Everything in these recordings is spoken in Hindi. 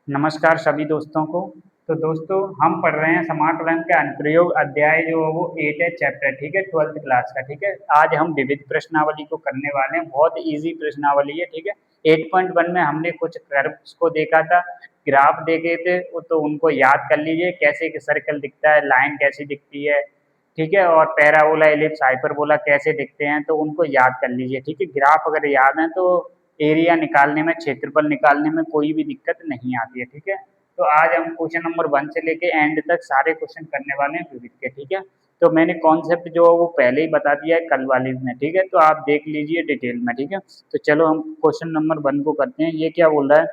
नमस्कार सभी दोस्तों को। तो दोस्तों हम पढ़ रहे हैं स्मार्ट रंग का अनुप्रयोग अध्याय जो है वो 8 है चैप्टर, ठीक है, 12th क्लास का, ठीक है। आज हम विविध प्रश्नावली को करने वाले हैं, बहुत इजी प्रश्नावली है, ठीक है। 8.1 में हमने कुछ कर्व्स को देखा था, ग्राफ देखे थे, तो उनको याद कर लीजिए, कैसे एक सर्कल दिखता है, लाइन कैसी दिखती है, ठीक है, और पैराबोला, एलिप्स, हाइपरबोला कैसे दिखते हैं, तो उनको याद कर लीजिए, ठीक है। ग्राफ अगर याद है तो एरिया निकालने में, क्षेत्रफल निकालने में कोई भी दिक्कत नहीं आती है, ठीक है। तो आज हम क्वेश्चन नंबर 1 से लेके एंड तक सारे क्वेश्चन करने वाले हैं विविध के, ठीक है। तो मैंने कॉन्सेप्ट जो है वो पहले ही बता दिया है कल वाले में, ठीक है, तो आप देख लीजिए डिटेल में, ठीक है। तो चलो हम क्वेश्चन नंबर 1 को करते हैं। ये क्या बोल रहा है,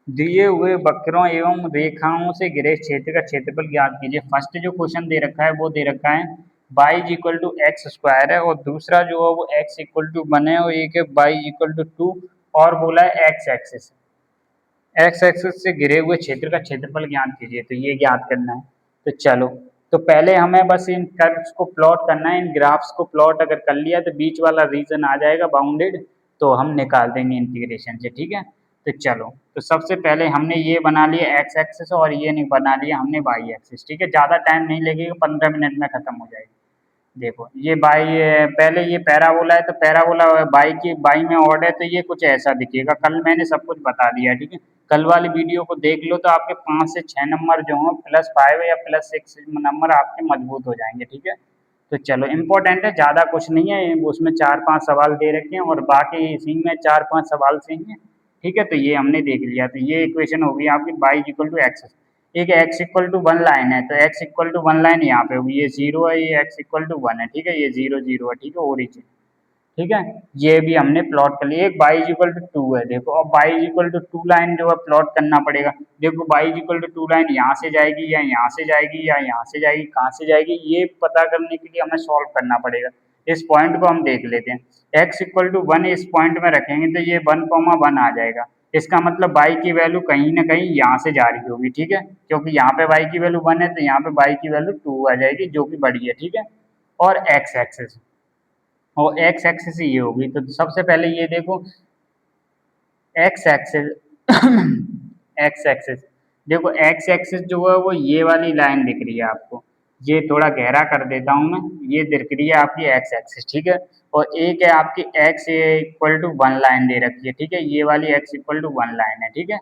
दिए हुए वक्रों एवं रेखाओं से घिरे क्षेत्र का क्षेत्रफल ज्ञात कीजिए। फर्स्ट जो क्वेश्चन दे रखा है वो दे रखा है y equal to x square है, और दूसरा जो है वो एक्स इक्वल टू 1 है, और एक है बाई इक्वल टू 2, और बोला है एक्स एक्सिस से घिरे हुए क्षेत्र का क्षेत्रफल ज्ञात कीजिए। तो ये ज्ञात करना है। तो चलो, तो पहले हमें बस इन कर्व्स को प्लॉट करना है, इन ग्राफ्स को प्लॉट अगर कर लिया तो बीच वाला रीजन आ जाएगा बाउंडेड, तो हम निकाल देंगे इंटीग्रेशन से, ठीक है। तो चलो, तो सबसे पहले हमने ये बना लिया एक्स एक्सिस, और ये नहीं बना लिया हमने वाई एक्सिस, ठीक है। ज़्यादा टाइम नहीं लगेगा, 15 मिनट में खत्म हो जाएगी। देखो ये बाई, पहले ये पैराबोला है, तो पैराबोला बाई की बाई में ऑर्ड है, तो ये कुछ ऐसा दिखेगा। कल मैंने सब कुछ बता दिया, ठीक है। कल वाली वीडियो को देख लो तो आपके 5 से 6 नंबर जो हों +5 या +6 नंबर आपके मजबूत हो जाएंगे, ठीक है। तो चलो, इम्पोर्टेंट है, ज़्यादा कुछ नहीं है, उसमें 4-5 सवाल दे रखे हैं और बाकी इसी में 4-5 सवाल से ही हैं, ठीक है। तो ये हमने देख लिया, तो ये इक्वेशन होगी आपकी बाई इक्वल टू एक्स। एक एक्स इक्वल टू 1 लाइन है, तो एक्स इक्वल टू 1 लाइन यहाँ पे होगी, ये 0 है, ये एक्स इक्वल टू 1 है, ठीक है, ये 0 0 है, ठीक है, ओरिजिन, ठीक है। ये भी हमने प्लॉट कर लिया। एक बाई इक्वल टू 2 है, देखो, अब बाई इक्वल टू 2 लाइन जो है प्लॉट करना पड़ेगा। देखो बाई इक्वल टू 2 लाइन यहाँ से जाएगी या यहाँ से जाएगी या यहाँ से जाएगी, कहाँ से जाएगी, ये पता करने के लिए हमें सॉल्व करना पड़ेगा। इस पॉइंट को हम देख लेते हैं, एक्स इक्वल टू 1 इस पॉइंट में रखेंगे तो ये 1, 1 आ जाएगा। इसका मतलब बाई की वैल्यू कहीं ना कहीं यहाँ से जा रही होगी, ठीक है, क्योंकि यहाँ पे बाई की वैल्यू 1 है, तो यहाँ पे बाई की वैल्यू 2 आ जाएगी, जो कि बड़ी है, ठीक है। और एक्स एक्सिस, और एक्स एक्सिस ये होगी। तो सबसे पहले ये देखो, एक्स एक्सिस एक्स एक्सिस, देखो एक्स एक्सिस जो है वो ये वाली लाइन दिख रही है आपको, ये थोड़ा गहरा कर देता हूँ मैं, ये दिख रही है आपकी एक्स एक्सिस, ठीक है। और एक है आपकी एक्स इक्वल टू 1 लाइन दे रखी है, ठीक है, ये वाली एक्स इक्वल टू 1 लाइन है, ठीक है,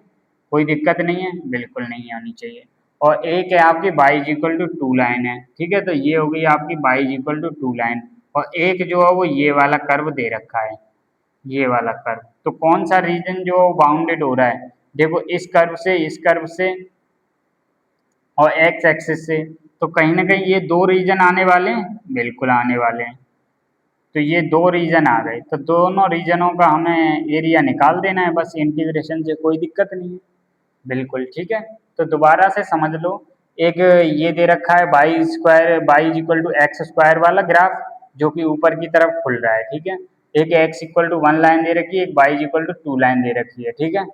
कोई दिक्कत नहीं है, बिल्कुल नहीं आनी चाहिए। और एक है आपकी बाई इक्वल टू 2 लाइन है, ठीक है, तो ये हो गई आपकी बाई इक्वल टू 2 लाइन। और एक जो है वो ये वाला कर्व दे रखा है, ये वाला कर्व, तो कौन सा रीजन जो बाउंडेड हो रहा है, देखो इस कर्व से, इस कर्व से, और एक्स एक्सिस से, तो कहीं ना कहीं ये दो रीजन आने वाले हैं, बिल्कुल आने वाले हैं। तो ये दो रीजन आ गए, तो दोनों रीजनों का हमें एरिया निकाल देना है बस इंटीग्रेशन से, कोई दिक्कत नहीं है, बिल्कुल ठीक है। तो दोबारा से समझ लो, एक ये दे रखा है y square, y equal to x square वाला ग्राफ, जो कि ऊपर की तरफ खुल रहा है, ठीक है। एक एक्स इक्वल टू 1 लाइन दे रखी है, एक बाई इक्वल टू 2 लाइन दे रखी है, ठीक है।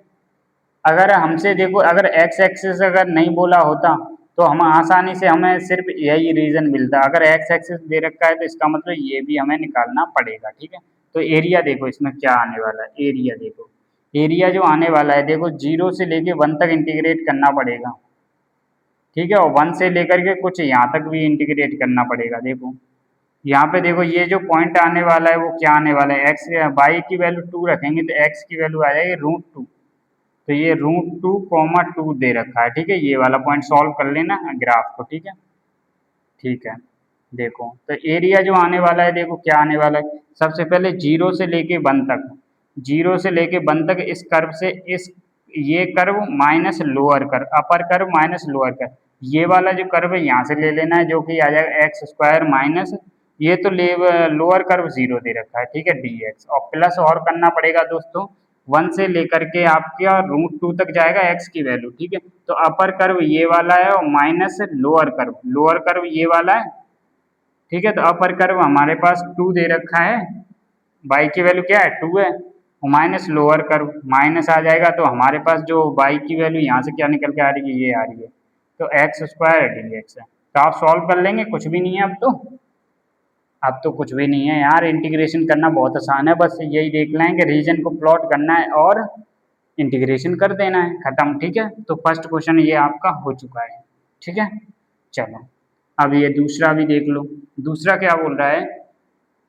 अगर हमसे देखो, अगर एक्स एक्सिस अगर नहीं बोला होता तो हम आसानी से, हमें सिर्फ यही रीजन मिलता। अगर एक्स एक्सिस दे रखा है तो इसका मतलब ये भी हमें निकालना पड़ेगा, ठीक है। तो एरिया देखो इसमें क्या आने वाला है, एरिया देखो, एरिया जो आने वाला है, देखो 0 से लेके 1 तक इंटीग्रेट करना पड़ेगा, ठीक है, और 1 से लेकर के कुछ यहाँ तक भी इंटीग्रेट करना पड़ेगा। देखो यहाँ पे देखो, ये जो पॉइंट आने वाला है वो क्या आने वाला है, एक्स बाई की वैल्यू 2 रखेंगे तो एक्स की वैल्यू आ जाएगी √2, तो ये √2, 2 दे रखा है, ठीक है। ये वाला पॉइंट सॉल्व कर लेना ग्राफ को, ठीक है, ठीक है। देखो तो एरिया जो आने वाला है, देखो क्या आने वाला है, सबसे पहले 0 से लेके 1 तक, 0 से लेके 1 तक इस कर्व से, इस ये curve minus lower curve, upper curve minus lower curve, ये वाला जो कर्व है यहाँ से ले लेना है, जो कि आ जाएगा एक्स स्क्वायर माइनस, ये तो लोअर कर्व 0 दे रखा है, ठीक है, dx, और प्लस और करना पड़ेगा दोस्तों, 1 से लेकर के आपका √2 तक जाएगा एक्स की वैल्यू, ठीक है। तो अपर कर्व ये वाला है और माइनस लोअर कर्व ये वाला है, ठीक है। तो अपर कर्व हमारे पास 2 दे रखा है, बाई की वैल्यू क्या है 2 है, माइनस लोअर कर्व माइनस आ जाएगा, तो हमारे पास जो बाई की वैल्यू यहाँ से क्या निकल के आ रही है, ये आ रही है, तो एक्स स्क्वायर dx है। तो आप सॉल्व कर लेंगे, कुछ भी नहीं है अब तो, अब तो कुछ भी नहीं है यार, इंटीग्रेशन करना बहुत आसान है, बस यही देख लें कि रीजन को प्लॉट करना है और इंटीग्रेशन कर देना है, खत्म। ठीक है, तो फर्स्ट क्वेश्चन ये आपका हो चुका है। ठीक है, चलो अब ये दूसरा भी देख लो। दूसरा क्या बोल रहा है,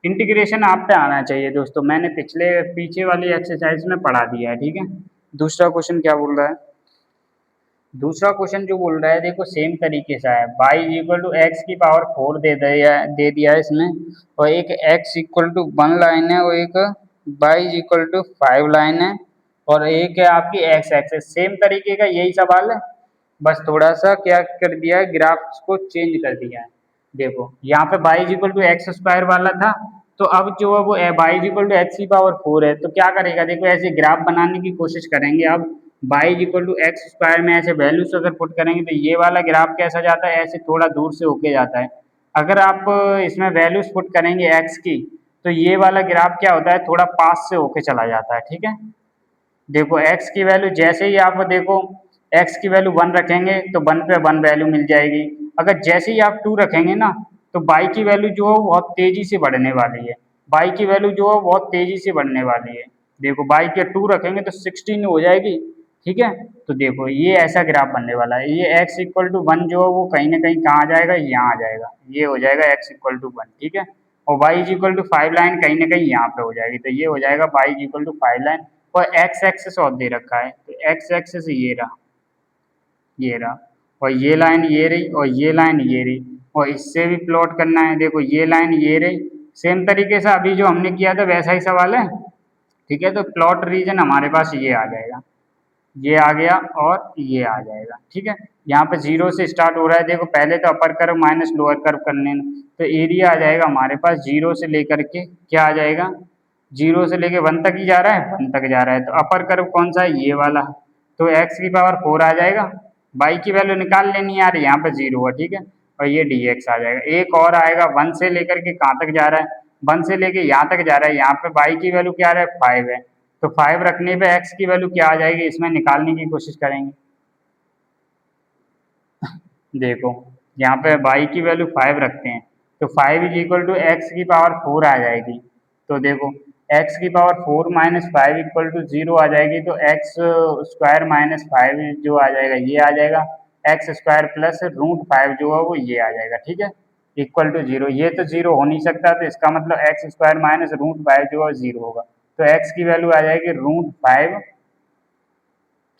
इंटीग्रेशन आप पे आना चाहिए दोस्तों, मैंने पिछले पीछे वाली एक्सरसाइज में पढ़ा दिया है। ठीक है, दूसरा क्वेश्चन क्या बोल रहा है, दूसरा क्वेश्चन जो बोल रहा है देखो सेम तरीके से है, y इक्वल टू एक्स की पावर 4 दे दिया है इसमें, और एक x इक्वल टू 1 लाइन है, और एक y इक्वल टू 5 लाइन है, और एक है आपकी x एक्सेस। सेम तरीके का यही सवाल है, बस थोड़ा सा क्या कर दिया है, ग्राफ्स को चेंज कर दिया है। देखो यहाँ पे y equal to x square वाला था, तो अब जो है वो y इक्वल टू एक्स की पावर 4 है, तो क्या करेगा, देखो ऐसे ग्राफ बनाने की कोशिश करेंगे। अब y equal to x square में ऐसे वैल्यूज अगर पुट करेंगे तो ये वाला ग्राफ कैसा जाता है, ऐसे थोड़ा दूर से होके जाता है। अगर आप इसमें वैल्यूज पुट करेंगे x की, तो ये वाला ग्राफ क्या होता है, थोड़ा पास से होके चला जाता है। ठीक है, देखो x की वैल्यू जैसे ही आप देखो x की वैल्यू 1 रखेंगे तो 1 पे 1 वैल्यू मिल जाएगी। अगर जैसे ही आप 2 रखेंगे ना, तो y की वैल्यू जो है बहुत तेजी से बढ़ने वाली है, y की वैल्यू जो है बहुत तेजी से बढ़ने वाली है। देखो y के 2 रखेंगे तो 16 हो जाएगी। ठीक है, तो देखो ये ऐसा ग्राफ बनने वाला है, ये x इक्वल टू 1 जो है वो कहीं ना कहीं कहाँ आ जाएगा, यहाँ आ जाएगा, ये हो जाएगा x इक्वल टू 1। ठीक है, और y इक्वल टू 5 लाइन कहीं ना कहीं यहाँ पे हो जाएगी, तो ये हो जाएगा y इक्वल टू 5 लाइन। और x एक्सिस और दे रखा है, तो x एक्सिस ये रहा, ये रहा, और ये लाइन ये रही, और ये लाइन ये रही, और इससे भी प्लॉट करना है। देखो ये लाइन ये रही, सेम तरीके से अभी जो हमने किया था वैसा ही सवाल है। ठीक है, तो प्लॉट रीजन हमारे पास ये आ जाएगा, ये आ गया और ये आ जाएगा। ठीक है, यहाँ पे 0 से स्टार्ट हो रहा है, देखो पहले तो upper curve minus lower curve करने हैं, तो एरिया आ जाएगा हमारे पास 0 से लेकर के क्या आ जाएगा, 0 से लेके 1 तक ही जा रहा है, 1 तक जा रहा है, तो अपर कर्व कौन सा है, ये वाला, तो x की पावर 4 आ जाएगा। y की वैल्यू निकाल लेनी है यार, यहाँ पे 0 है। ठीक है, और ये dx आ जाएगा। एक और आएगा 1 से लेकर के कहाँ तक जा रहा है, 1 से लेके यहाँ तक जा रहा है, यहाँ पे y की वैल्यू क्या आ रहा है, 5 है, तो 5 रखने पे x की वैल्यू क्या आ जाएगी, इसमें निकालने की कोशिश करेंगे। देखो यहाँ पे y की वैल्यू 5 रखते हैं, तो 5 इज इक्वल टू एक्स की पावर 4 आ जाएगी। तो देखो x की पावर 4 माइनस 5 इक्वल टू 0 आ जाएगी, तो x स्क्वायर माइनस 5 जो आ जाएगा ये आ जाएगा, एक्स स्क्वायर प्लस रूट 5 जो है वो ये आ जाएगा। ठीक है, इक्वल टू 0, ये तो 0 हो नहीं सकता, तो इसका मतलब एक्स स्क्वायर माइनस रूट 5 जो है 0 होगा, तो x की वैल्यू आ जाएगी रूट 5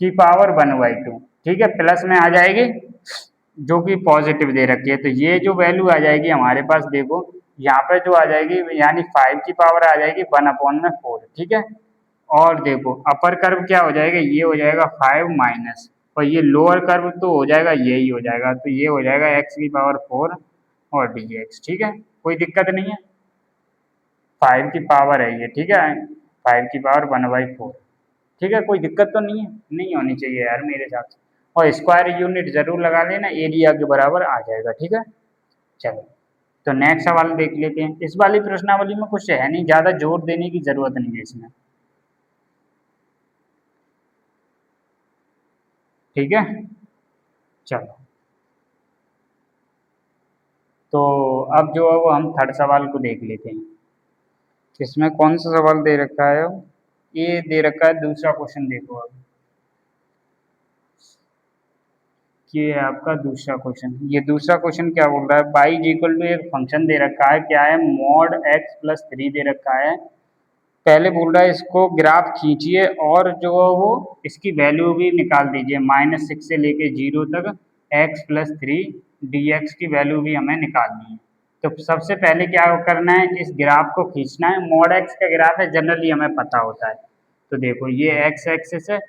की पावर 1/2। ठीक है, प्लस में आ जाएगी जो कि पॉजिटिव दे रखी है, तो ये जो वैल्यू आ जाएगी हमारे पास, देखो यहाँ पे जो आ जाएगी यानी 5 की पावर आ जाएगी 1/4। ठीक है, और देखो अपर कर्व क्या हो जाएगा, ये हो जाएगा 5 माइनस, और ये लोअर कर्व तो हो जाएगा यही हो जाएगा, तो ये हो जाएगा x की पावर 4 और dx। ठीक है, कोई दिक्कत नहीं है, 5 की पावर है ये। ठीक है, 5 की पावर 1/4। ठीक है, कोई दिक्कत तो नहीं है, नहीं होनी चाहिए यार मेरे हिसाब से, और स्क्वायर यूनिट जरूर लगा लेना, एरिया के बराबर आ जाएगा। ठीक है, चलो तो नेक्स्ट सवाल देख लेते हैं। इस वाली प्रश्नावली में कुछ है नहीं, ज़्यादा जोर देने की जरूरत नहीं है इसमें। ठीक है, चलो तो अब जो है वो हम थर्ड सवाल को देख लेते हैं। इसमें कौन सा सवाल दे रखा है, ये दे रखा है दूसरा क्वेश्चन। देखो अब ये है आपका दूसरा क्वेश्चन। ये दूसरा क्वेश्चन क्या बोल रहा है, बाई इज इक्वल टू एक फंक्शन दे रखा है, क्या है, मॉड एक्स प्लस 3 दे रखा है। पहले बोल रहा है इसको ग्राफ खींचिए और जो है वो इसकी वैल्यू भी निकाल दीजिए, -6 से लेके 0 तक x प्लस 3 dx की वैल्यू भी हमें निकालनी है। तो सबसे पहले क्या करना है, इस ग्राफ को खींचना है। मॉड एक्स का ग्राफ है, जनरली हमें पता होता है। तो देखो ये एक्स एक्सिस है,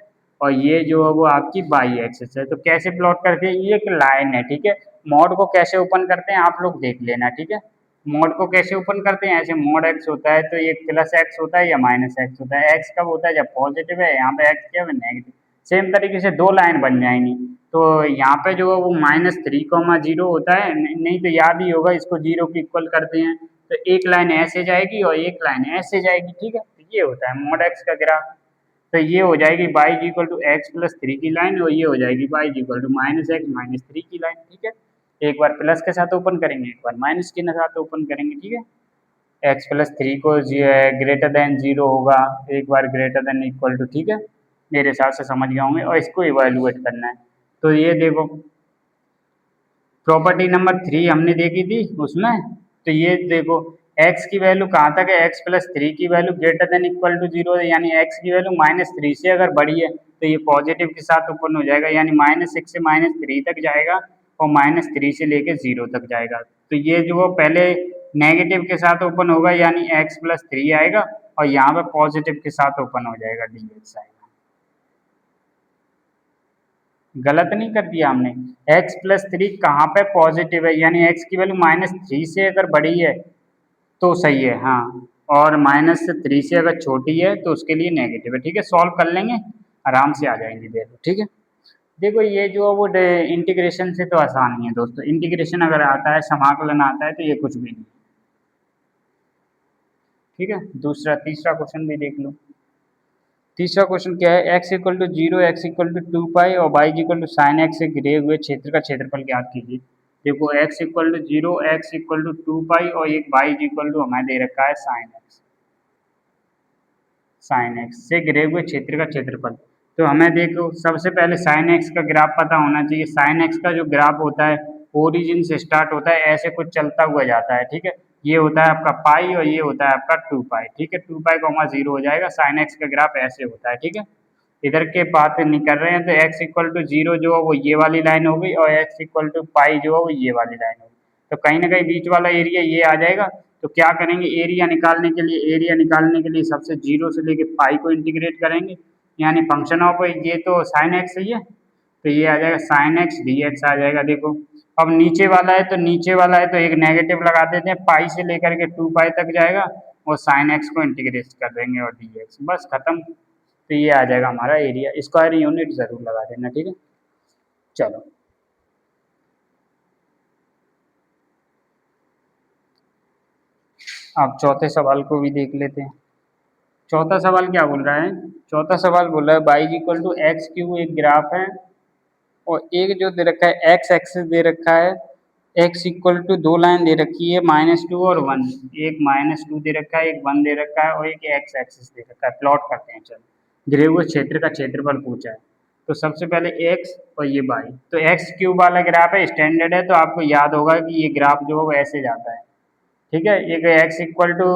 और ये जो है वो आपकी वाई एक्सिस है। तो कैसे प्लॉट करते हैं, ये एक लाइन है। ठीक है, मॉड को कैसे ओपन करते हैं आप लोग देख लेना। ठीक है, मॉड को कैसे ओपन करते हैं, ऐसे मॉड एक्स होता है तो ये प्लस एक्स होता है या माइनस एक्स होता है। एक्स कब होता है, जब पॉजिटिव है, यहाँ पे एक्स क्या है, नेगेटिव। सेम तरीके से दो लाइन बन जाएंगी, तो यहाँ पे जो है वो -3,0 होता है, नहीं तो याद ही होगा, इसको 0 की इक्वल करते हैं, तो एक लाइन ऐसे जाएगी और एक लाइन ऐसे जाएगी। ठीक है, तो ये होता है मॉड एक्स का ग्राफ। तो ये हो जाएगी y equal to x plus 3 की लाइन, और ये हो जाएगी y इक्वल टू -x-3 की लाइन। ठीक है, एक बार प्लस के साथ ओपन करेंगे, एक बार माइनस के साथ ओपन करेंगे। ठीक है, x प्लस 3 को ग्रेटर देन 0 होगा, एक बार ग्रेटर देन इक्वल टू। ठीक है, मेरे हिसाब से समझ गए होंगे, और इसको इवेलुएट करना है। तो ये देखो प्रॉपर्टी नंबर 3 हमने देखी थी उसमें, तो ये देखो x की वैल्यू कहाँ तक है, x प्लस 3 की value greater than equal to 0 है, यानी x की वैल्यू -3 से अगर बड़ी है तो ये पॉजिटिव के साथ ओपन हो जाएगा, यानी -6 से -3 तक जाएगा और -3 से लेके 0 तक जाएगा। तो ये जो पहले नेगेटिव के साथ ओपन होगा यानी x प्लस 3 आएगा, और यहाँ पे पॉजिटिव के साथ ओपन हो जाएगा dx आएगा। गलत नहीं कर दिया हमने, x प्लस 3 कहाँ पे पॉजिटिव है, यानी x की वैल्यू -3 से अगर बड़ी है तो सही है, हाँ, और -3 से अगर छोटी है तो उसके लिए नेगेटिव है। ठीक है, सॉल्व कर लेंगे, आराम से आ जाएंगे। देखो ठीक है, देखो ये जो वो इंटीग्रेशन से तो आसान ही है दोस्तों, इंटीग्रेशन अगर आता है, समाकलन आता है, तो ये कुछ भी नहीं। ठीक है, तीसरा क्वेश्चन भी देख लो। तीसरा क्वेश्चन क्या है, x equal to 0, x equal to 2 pi और y equal to sine x से घिरे हुए क्षेत्र का क्षेत्रफल ज्ञात कीजिए। देखो x equal to 0, x equal to 2 pi और एक y इक्वल टू हमें दे रखा है साइन एक्स से घिरे हुए क्षेत्र का क्षेत्रफल। तो हमें देखो सबसे पहले साइन एक्स का ग्राफ पता होना चाहिए। साइन एक्स का जो ग्राफ होता है ओरिजिन से स्टार्ट होता है, ऐसे कुछ चलता हुआ जाता है। ठीक है, ये होता है आपका पाई और ये होता है आपका 2 पाई। ठीक है, 2 पाई कॉमा 0 हो जाएगा, साइन एक्स का ग्राफ ऐसे होता है। ठीक है, इधर के बात नहीं कर रहे हैं, तो x इक्वल टू 0 जो है वो ये वाली लाइन हो गई और x इक्वल टू पाई जो है वो ये वाली लाइन हो गई। तो कहीं ना कहीं बीच वाला एरिया ये आ जाएगा। तो क्या करेंगे, एरिया निकालने के लिए सबसे 0 से लेके पाई को इंटीग्रेट करेंगे, यानी फंक्शन ऑफ ये तो साइन एक्स है, तो ये आ जाएगा साइन एक्स डी एक्स आ जाएगा। देखो अब नीचे वाला है तो एक नेगेटिव लगा देते हैं, पाई से लेकर के 2 पाई तक जाएगा और साइन एक्स को इंटीग्रेट कर देंगे और डी एक्स, बस खत्म। तो ये आ जाएगा हमारा एरिया। स्क्वायर यूनिट जरूर लगा देना। ठीक है, चलो अब चौथे सवाल को भी देख लेते हैं। चौथा सवाल क्या बोल रहा है, चौथा सवाल बोल रहा है y equal to x cube एक ग्राफ है और एक जो दे रखा है एक्स एक्सिस दे रखा है, एक्स इक्वल टू दो लाइन दे रखी है -2 और 1, एक -2 दे रखा है, एक 1 दे रखा है और एक एक्स एक्सिस दे रखा है। प्लॉट करते हैं, चलो घिरे हुए क्षेत्र का क्षेत्रफल पूछा है। तो सबसे पहले एक्स और ये बाई, तो एक्स क्यूब वाला ग्राफ है, स्टैंडर्ड है, तो आपको याद होगा कि ये ग्राफ जो है वो ऐसे जाता है। ठीक है, एक एक्स इक्वल टू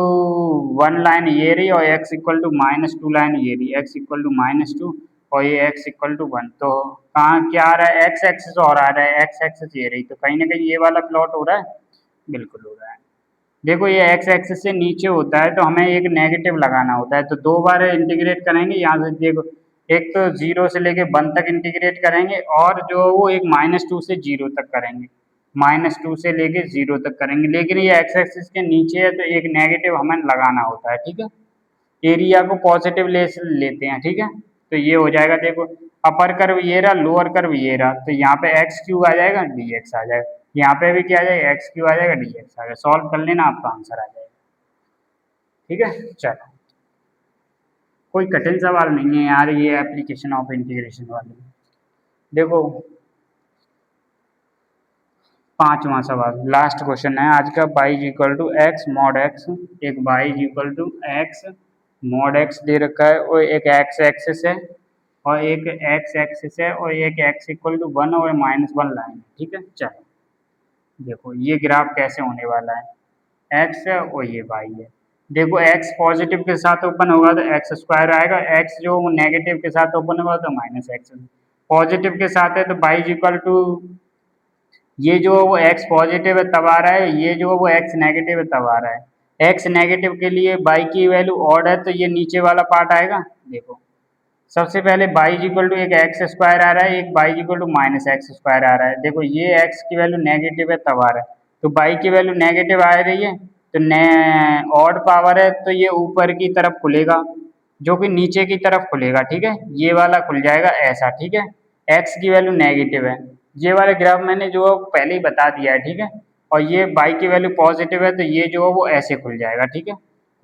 1 लाइन ये रही और एक्स इक्वल टू -2 लाइन ये रही, एक्स इक्वल टू -2 और ये एक्स इक्वल टू 1। तो कहाँ क्या आ रहा है, एक्स एक्सिस और आ रहा है, एक्स एक्सिस ये रही, तो कहीं ना कहीं ये वाला प्लॉट हो रहा है, बिल्कुल हो रहा है। देखो ये एक्स एक्सिस से नीचे होता है तो हमें एक नेगेटिव लगाना होता है, तो दो बार इंटीग्रेट करेंगे। यहाँ से देखो एक तो 0 से लेके 1 तक इंटीग्रेट करेंगे और जो वो एक -2 से 0 तक करेंगे, -2 से लेके 0 तक करेंगे, लेकिन ये एक्स एक्सिस के नीचे है तो एक नेगेटिव हमें लगाना होता है। ठीक है, एरिया को पॉजिटिव लेते हैं। ठीक है, तो ये हो जाएगा, देखो अपर कर्व ये रहा, लोअर कर्व ये रहा, तो यहाँ पे एक्स क्यू आ जाएगा, डी एक्स आ जाएगा, यहाँ पे भी क्या आ जाएगा, एक्स क्यू आ जाएगा, डी एक्स आ जाएगा। सॉल्व कर लेना, आपका आंसर आ जाएगा। ठीक है, चलो कोई कठिन सवाल नहीं है यार, ये एप्लीकेशन ऑफ इंटीग्रेशन वाले। देखो पांचवा सवाल लास्ट क्वेश्चन है आज का, y equal to x mod x, एक y equal to x mod x दे रखा है और एक एक्स एक्सिस है और एक एक्स एक्सिस है और एक एक्स इक्वल टू 1 और -1 लाइन है। ठीक है, चलो देखो ये ग्राफ कैसे होने वाला है, एक्स है और ये वाई है। देखो एक्स पॉजिटिव के साथ ओपन होगा तो एक्स स्क्वायर आएगा, एक्स जो नेगेटिव के साथ ओपन होगा तो -x, पॉजिटिव के साथ है तो बाई इक्वल टू ये जो वो एक्स पॉजिटिव है तब आ रहा है, ये जो वो एक्स नेगेटिव है तब आ रहा है। एक्स नेगेटिव के लिए बाई की वैल्यू ऑड है तो ये नीचे वाला पार्ट आएगा। देखो सबसे पहले बाई इक्वल टू एक एक्स स्क्वायर आ रहा है, एक y equal to -x square आ रहा है। देखो ये एक्स की वैल्यू नेगेटिव है तब आ रहा है, तो बाई की वैल्यू नेगेटिव आ रही है तो ऑड पावर है तो ये ऊपर की तरफ खुलेगा जो कि नीचे की तरफ खुलेगा। ठीक है, ये वाला खुल जाएगा ऐसा। ठीक है, एक्स की वैल्यू नेगेटिव है, ये वाला ग्राफ मैंने जो पहले ही बता दिया है। ठीक है, और ये बाई की वैल्यू पॉजिटिव है तो ये जो है वो ऐसे खुल जाएगा। ठीक है,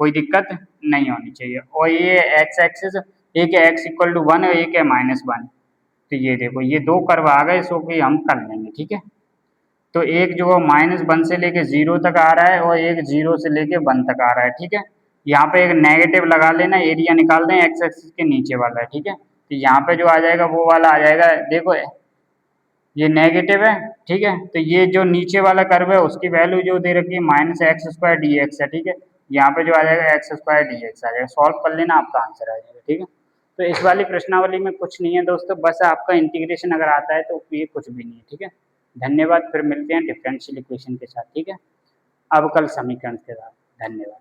कोई दिक्कत नहीं होनी चाहिए। और ये एक्स एक्सिस, एक है एक्स इक्वल टू 1 और एक है -1, तो ये देखो ये दो कर्व आ गए, सो कि हम कर लेंगे। ठीक है, तो एक जो है -1 से लेके 0 तक आ रहा है और एक 0 से लेके 1 तक आ रहा है। ठीक है, यहाँ पे एक नेगेटिव लगा लेना, एरिया निकाल दें, एक्स एक्सिस के नीचे वाला है। ठीक है, तो यहाँ पे जो आ जाएगा वो वाला आ जाएगा, देखो ये नेगेटिव है, ठीक है। तो ये जो नीचे वाला कर्व है उसकी वैल्यू जो दे रखी है -x² dx है, ठीक है। यहाँ पे जो आ जाएगा x² dx आ जाएगा, सॉल्व कर लेना आपका आंसर आ जाएगा, ठीक है। तो इस वाली प्रश्नावली में कुछ नहीं है दोस्तों, बस आपका इंटीग्रेशन अगर आता है तो ये कुछ भी नहीं है, ठीक है। धन्यवाद, फिर मिलते हैं डिफरेंशियल इक्वेशन के साथ, ठीक है। अवकल समीकरण के साथ, धन्यवाद।